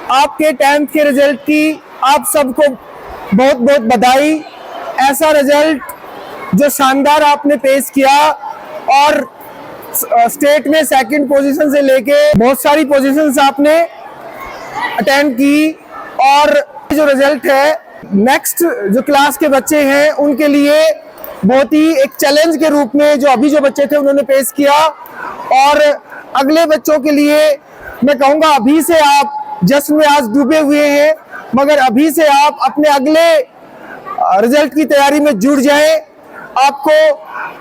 आपके 10th के result की आप सबको बहुत बहुत बधाई। ऐसा रिजल्ट जो शानदार आपने पेश किया और स्टेट में सेकंड पोजीशन से लेके बहुत सारी पोजीशंस आपने अटेंड की, और जो रिजल्ट है नेक्स्ट जो क्लास के बच्चे हैं उनके लिए बहुत ही एक चैलेंज के रूप में जो अभी जो बच्चे थे उन्होंने पेश किया, और अगले बच्चों के लिए मैं कहूँगा अभी से आप जश्न में आज डूबे हुए हैं, मगर अभी से आप अपने अगले रिजल्ट की तैयारी में जुड़ जाएं। आपको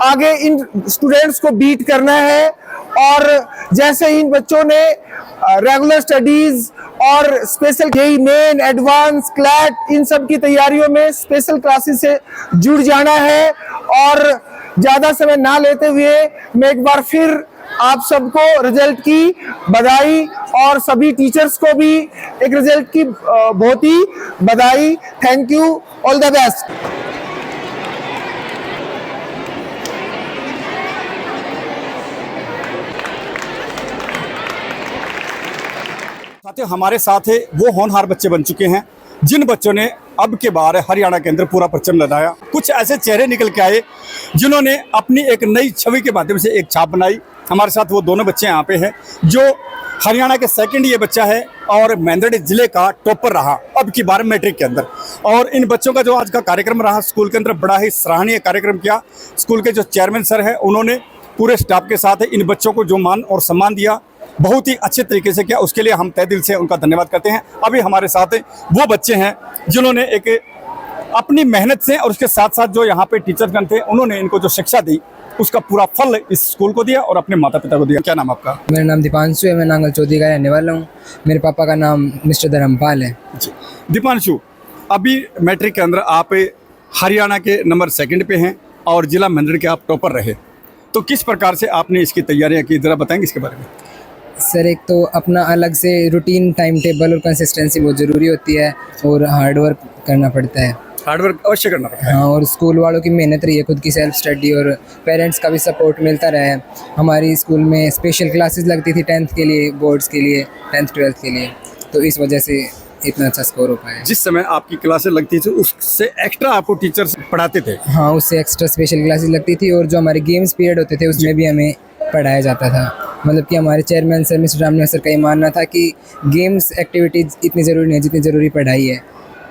आगे इन स्टूडेंट्स को बीट करना है, और जैसे इन बच्चों ने रेगुलर स्टडीज और special JEE main, advance, CLAT इन सब की तैयारियों में स्पेशल क्लासेस से जुड़ जाना है। और ज़्यादा समय ना लेते हुए मैं एक बार फिर आप सबको रिजल्ट की बधाई, और सभी टीचर्स को भी एक रिजल्ट की बहुत ही बधाई। Thank you, all the best. साथियों, हमारे साथ है वो होनहार बच्चे बन चुके हैं जिन बच्चों ने अब के बार हरियाणा के अंदर पूरा परचम लहराया। कुछ ऐसे चेहरे निकल के आए जिन्होंने अपनी एक नई छवि के माध्यम से एक छाप बनाई। हमारे साथ वो दोनों बच्चे यहाँ पे हैं जो हरियाणा के सेकंड ये बच्चा है और मेंदड़ी जिले का टॉपर रहा अब की बार मैट्रिक के अंदर। और इन बच्चों का जो आज का कार्यक्रम रहा स्कूल के अंदर, बड़ा ही सराहनीय कार्यक्रम किया। स्कूल के जो चेयरमैन सर हैं उन्होंने पूरे स्टाफ के साथ इन बच्चों को जो मान और सम्मान दिया बहुत ही अच्छे तरीके से किया, उसके लिए हम तहे दिल से उनका धन्यवाद करते हैं। अभी हमारे साथ वो बच्चे हैं जिन्होंने एक अपनी मेहनत से और उसके साथ साथ जो यहाँ पे टीचरगण थे उन्होंने इनको जो शिक्षा दी उसका पूरा फल इस स्कूल को दिया और अपने माता पिता को दिया। क्या नाम आपका? मेरा नाम दीपांशु है, मैं नांगल चौधरी का रहने वाला हूँ। मेरे पापा का नाम मिस्टर धर्मपाल है। जी दीपांशु, अभी मैट्रिक के अंदर आप हरियाणा के नंबर 2 पे हैं और जिला मेंदड़ी के आप टॉपर रहे, तो किस प्रकार से आपने इसकी तैयारियाँ की, ज़रा बताएंगे इसके बारे में? सर, एक तो अपना अलग से रूटीन, टाइम टेबल और कंसिस्टेंसी बहुत ज़रूरी होती है और हार्ड वर्क करना पड़ता है। हार्ड वर्क अवश्य करना पड़ता है। हाँ, और स्कूल वालों की मेहनत रही है, खुद की सेल्फ स्टडी और पेरेंट्स का भी सपोर्ट मिलता रहा है। हमारी स्कूल में स्पेशल क्लासेस लगती थी 10th के लिए, बोर्ड्स के लिए, 10th 12th के लिए, तो इस वजह से इतना अच्छा स्कोर हो पाया। जिस समय आपकी क्लासेस लगती थी उससे एक्स्ट्रा आपको टीचर्स पढ़ाते थे? हाँ, उससे एक्स्ट्रा स्पेशल क्लासेस लगती थी, और जो हमारे गेम्स पीरियड होते थे उसमें भी हमें पढ़ाया जाता था। मतलब कि हमारे chairman sir mister Ramniwas sir का ये मानना था कि गेम्स एक्टिविटीज़ इतनी ज़रूरी नहीं जितनी ज़रूरी पढ़ाई है,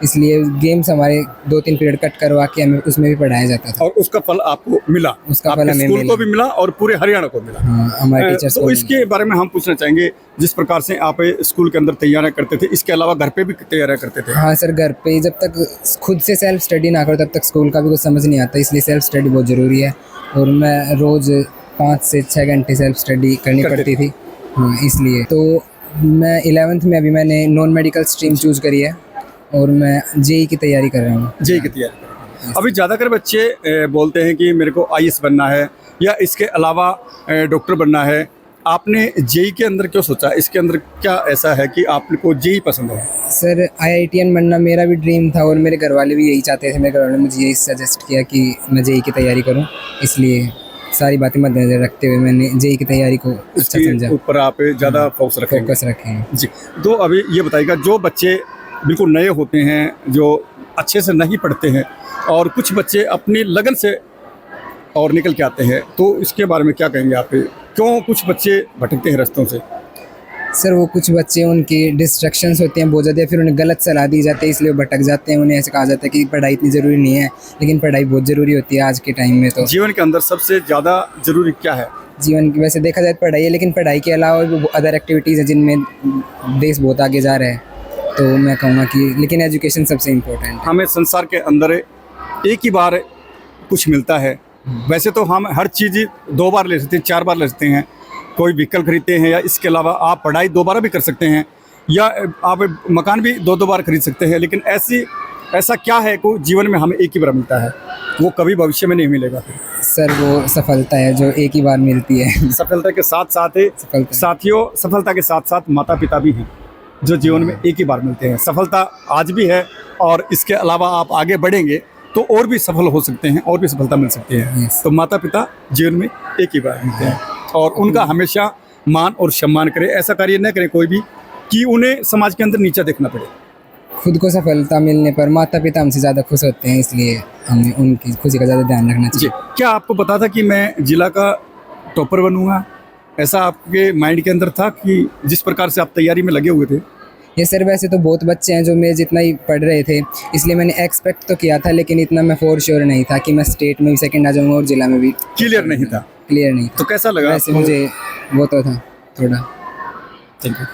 इसलिए गेम्स हमारे 2-3 पीरियड कट करवा के हमें उसमें भी पढ़ाया जाता था। और उसका फल आपको मिला? उसका फल हमें स्कूल को भी मिला और पूरे हरियाणा को मिला। हाँ, हमारे टीचर्स तो इसके बारे में हम पूछना चाहेंगे, जिस प्रकार से आप स्कूल के अंदर तैयारियां करते थे, इसके अलावा घर पे भी तैयारियां करते थे? हाँ सर, घर पे जब तक खुद से सेल्फ स्टडी ना करो तब तक स्कूल का भी कुछ समझ नहीं आता, इसलिए सेल्फ स्टडी बहुत ज़रूरी है। और मैं रोज़ 5 से 6 घंटे सेल्फ स्टडी करनी पड़ती थी। हाँ, इसलिए तो मैं 11th में अभी मैंने नॉन मेडिकल स्ट्रीम चूज़ करी है और मैं जेईई की तैयारी कर रहा हूँ। जेईई की तैयारी कर रहा हूँ। अभी ज़्यादातर बच्चे बोलते हैं कि मेरे को आईएएस बनना है या इसके अलावा डॉक्टर बनना है। आपने जेईई के अंदर क्यों सोचा? इसके अंदर क्या ऐसा है कि आपको जेईई पसंद है? सर, आईआईटीएन बनना मेरा भी ड्रीम था और मेरे घर वाले भी यही चाहते थे। मेरे घर वाले ने मुझे यही सजेस्ट किया कि मैं जेईई की तैयारी करूँ, इसलिए सारी बातें मद्देनजर रखते हुए मैंने जेईई की तैयारी को अच्छा समझा। ऊपर आप ज़्यादा फोकस रखें। जी। तो अभी ये बताइएगा, जो बच्चे बिल्कुल नए होते हैं, जो अच्छे से नहीं पढ़ते हैं, और कुछ बच्चे अपनी लगन से और निकल के आते हैं, तो इसके बारे में क्या कहेंगे आप? क्यों कुछ बच्चे भटकते हैं रास्तों से? सर वो कुछ बच्चे उनकी डिस्ट्रैक्शंस होती हैं बहुत ज़्यादा, फिर उन्हें गलत सलाह दी जाती है इसलिए वो भटक जाते हैं। उन्हें ऐसे कहा जाता है कि पढ़ाई इतनी ज़रूरी नहीं है, लेकिन पढ़ाई बहुत ज़रूरी होती है आज के टाइम में। तो जीवन के अंदर सबसे ज़्यादा ज़रूरी क्या है? जीवन की वैसे देखा जाए तो पढ़ाई है, लेकिन पढ़ाई के अलावा भी अदर एक्टिविटीज़ हैं जिनमें देश बहुत आगे जा रहा है। तो मैं कहूँगा कि लेकिन एजुकेशन सबसे इम्पोर्टेंट है। हमें संसार के अंदर एक ही बार कुछ मिलता है। वैसे तो हम हर चीज़ 2 बार ले सकते हैं, 4 बार ले सकते हैं, कोई व्हीकल खरीदते हैं, या इसके अलावा आप पढ़ाई 2 बार भी कर सकते हैं, या आप मकान भी 2-2 बार खरीद सकते हैं। लेकिन ऐसा क्या है को जीवन में हमें एक ही बार मिलता है, वो कभी भविष्य में नहीं मिलेगा। सर वो सफलता है जो एक ही बार मिलती है। सफलता के साथ साथ साथियों, सफलता के साथ साथ माता पिता भी हैं जो जीवन में एक ही बार मिलते हैं। सफलता आज भी है, और इसके अलावा आप आगे बढ़ेंगे तो और भी सफल हो सकते हैं, और भी सफलता मिल सकती है। तो माता पिता जीवन में एक ही बार मिलते हैं, और उनका हमेशा मान और सम्मान करें। ऐसा कार्य न करें कोई भी कि उन्हें समाज के अंदर नीचा देखना पड़े। खुद को सफलता मिलने पर माता पिता हमसे ज़्यादा खुश होते हैं, इसलिए हमें उनकी खुशी का ज़्यादा ध्यान रखना जी, चाहिए। क्या आपको पता था कि मैं जिला का टॉपर बनूंगा? ऐसा आपके माइंड के अंदर था कि जिस प्रकार से आप तैयारी में लगे हुए थे? ये सर वैसे तो बहुत बच्चे हैं जो मेरे जितना ही पढ़ रहे थे, इसलिए मैंने एक्सपेक्ट तो किया था, लेकिन इतना मैं फॉर श्योर नहीं था कि मैं स्टेट में भी सेकंड आ जाऊँगा और जिला में भी क्लियर नहीं था? क्लियर नहीं था। तो कैसा लगा वैसे आपको? मुझे वो तो था थोड़ा। Thank you.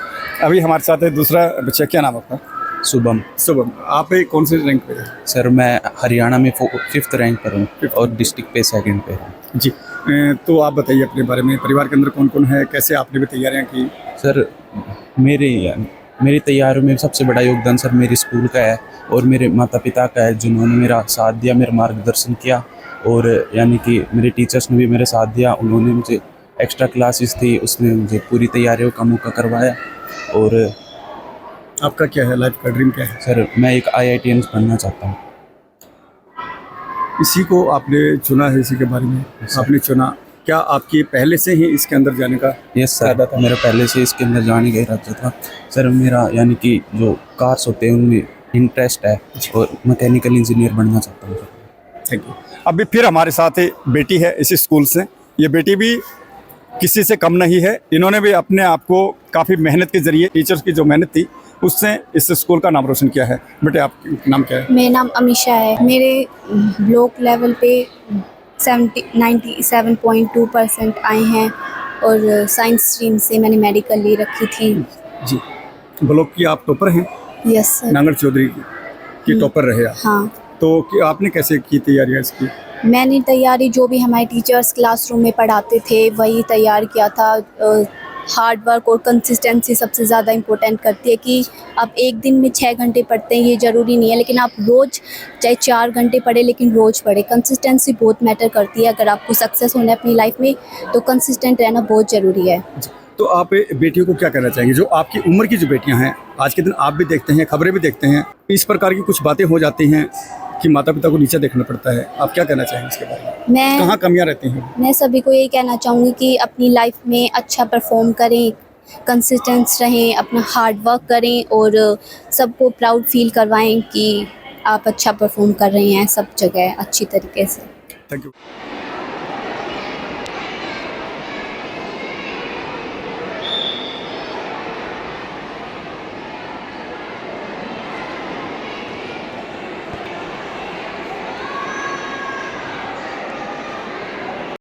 अभी हमारे साथ है दूसरा बच्चा, क्या नाम आपका? शुभम। शुभम, आप कौन से रैंक पे हैं? सर मैं हरियाणा में 5th रैंक पर हूँ और डिस्ट्रिक्ट पे 2nd पे हूँ। जी, तो आप बताइए अपने बारे में, परिवार के अंदर कौन कौन है, कैसे आपने भी तैयारियां की? सर मेरी तैयारियों में सबसे बड़ा योगदान सर मेरे स्कूल का है और मेरे माता पिता का है, जिन्होंने मेरा साथ दिया, मेरा मार्गदर्शन किया, और यानी कि मेरे टीचर्स ने भी मेरा साथ दिया। उन्होंने मुझे एक्स्ट्रा क्लासेस थी, उसमें मुझे पूरी तैयारियों का मौका करवाया। और आपका क्या है, लाइफ का ड्रीम क्या है? सर मैं एक IITians बनना चाहता हूँ। इसी को आपने चुना है, इसी के बारे में आपने चुना? क्या आपकी पहले से ही इसके अंदर जाने का? यस सर, मेरा पहले से इसके अंदर जाने का इरादा था। सर मेरा यानी कि जो कार्स होते हैं उनमें इंटरेस्ट है, और मैकेनिकल इंजीनियर बनना चाहता हूँ। Thank you. अभी फिर हमारे साथ बेटी है इसी स्कूल से। ये बेटी भी किसी से कम नहीं है। इन्होंने भी अपने आप को काफ़ी मेहनत के जरिए, टीचर्स की जो मेहनत थी उससे इस स्कूल का नाम रोशन किया है। बेटे आपका नाम क्या है? मेरा नाम अमीशा है। मेरे ब्लॉक लेवल पे 97.2% आए हैं, और साइंस स्ट्रीम से मैंने मेडिकल ले रखी थी। जी, ब्लॉक की आप टॉपर हैं? Yes sir. नांगड़ चौधरी की टॉपर रहे आप? हाँ। तो आपने कैसे की तैयारियाँ इसकी? मैंने तैयारी जो भी हमारे टीचर्स क्लासरूम में पढ़ाते थे वही तैयार किया था। हार्ड वर्क और कंसिस्टेंसी सबसे ज़्यादा इम्पोर्टेंट करती है कि आप एक दिन में 6 घंटे पढ़ते हैं ये ज़रूरी नहीं है, लेकिन आप रोज़ चाहे 4 घंटे पढ़े, लेकिन रोज़ पढ़े। कंसिस्टेंसी बहुत मैटर करती है। अगर आपको सक्सेस होना है अपनी लाइफ में तो कंसिस्टेंट रहना बहुत ज़रूरी है। तो आप बेटियों को क्या कहना चाहेंगे, जो आपकी उम्र की जो बेटियां हैं, आज के दिन आप भी देखते हैं, खबरें भी देखते हैं, इस प्रकार की कुछ बातें हो जाती हैं कि माता पिता को नीचे देखना पड़ता है, आप क्या कहना चाहेंगे इसके बारे में? कहाँ कमियां रहती हैं? मैं सभी को यही कहना चाहूँगी कि अपनी लाइफ में अच्छा परफॉर्म करें, कंसिस्टेंस रहें, अपना हार्ड वर्क करें, और सबको प्राउड फील करवाएं कि आप अच्छा परफॉर्म कर रहे हैं सब जगह अच्छी तरीके से। Thank you.